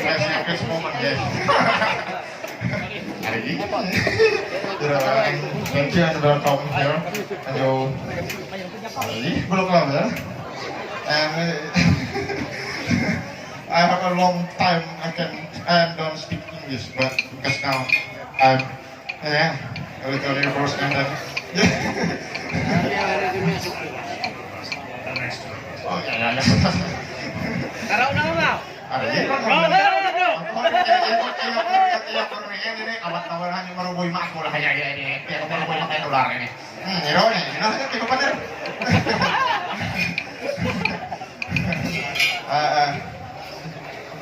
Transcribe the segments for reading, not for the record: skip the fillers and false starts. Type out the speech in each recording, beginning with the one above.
This moment, yes. Hari ini, thank you and welcome here. And you, Ali, belum lama, and I have a long time I don't speak English, but because now I'm a little nervous and then. Oh ya. Taruh nama mau. Ada ini kan. Ini awat tawaran yang merubuhi makmul hanya ini. Dia merubuhi makai dolar ini. Ini tiga benar.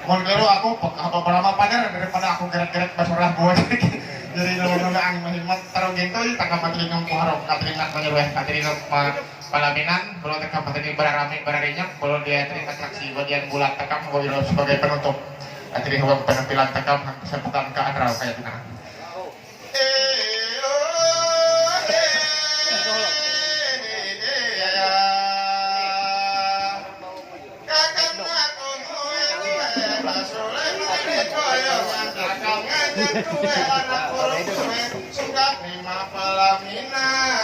Mohon keliru aku apa berapa paner daripada aku gerak-gerak basurah gua. Jadi nunggu angin mahimat taruh gitu tangkap materi ngomong harap katrina menyerweh katrina Palaminan, kalau tekap tadi berarami berarinya, kalau dia terima atraksi bagian bulan tekap mau sebagai penutup. Jadi hukum penampilan tekap sebutan ke Andrau kayak gini. Sudah lima Palaminan.